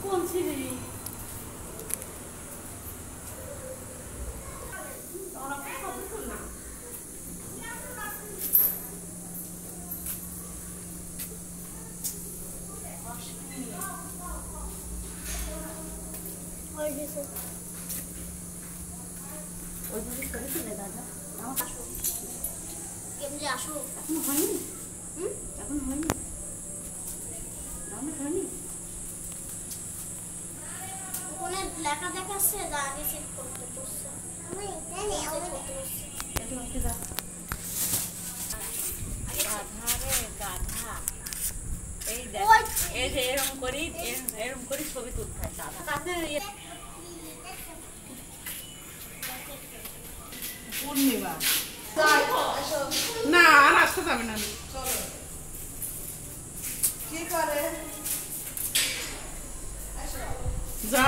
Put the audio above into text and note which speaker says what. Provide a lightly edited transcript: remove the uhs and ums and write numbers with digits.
Speaker 1: কোন ছিলি ওইভাবে করেছিলে দাদা? আমার আসো কেমনি আসো এখন হয়নি? এখন হয়নি? রান্না হয়নি? ওখানে লেখা দেখাচ্ছে আগে চেক করতে বসছে। আমি এখানে করতে বসছি। এটা হচ্ছে গাধা রে গাধা। এই দেখ এই যে এরকম করি ছবি তুলতে হয় দাদা। কাছে
Speaker 2: পূর্ণিমা না আর আসতে যাবে না কি করে যা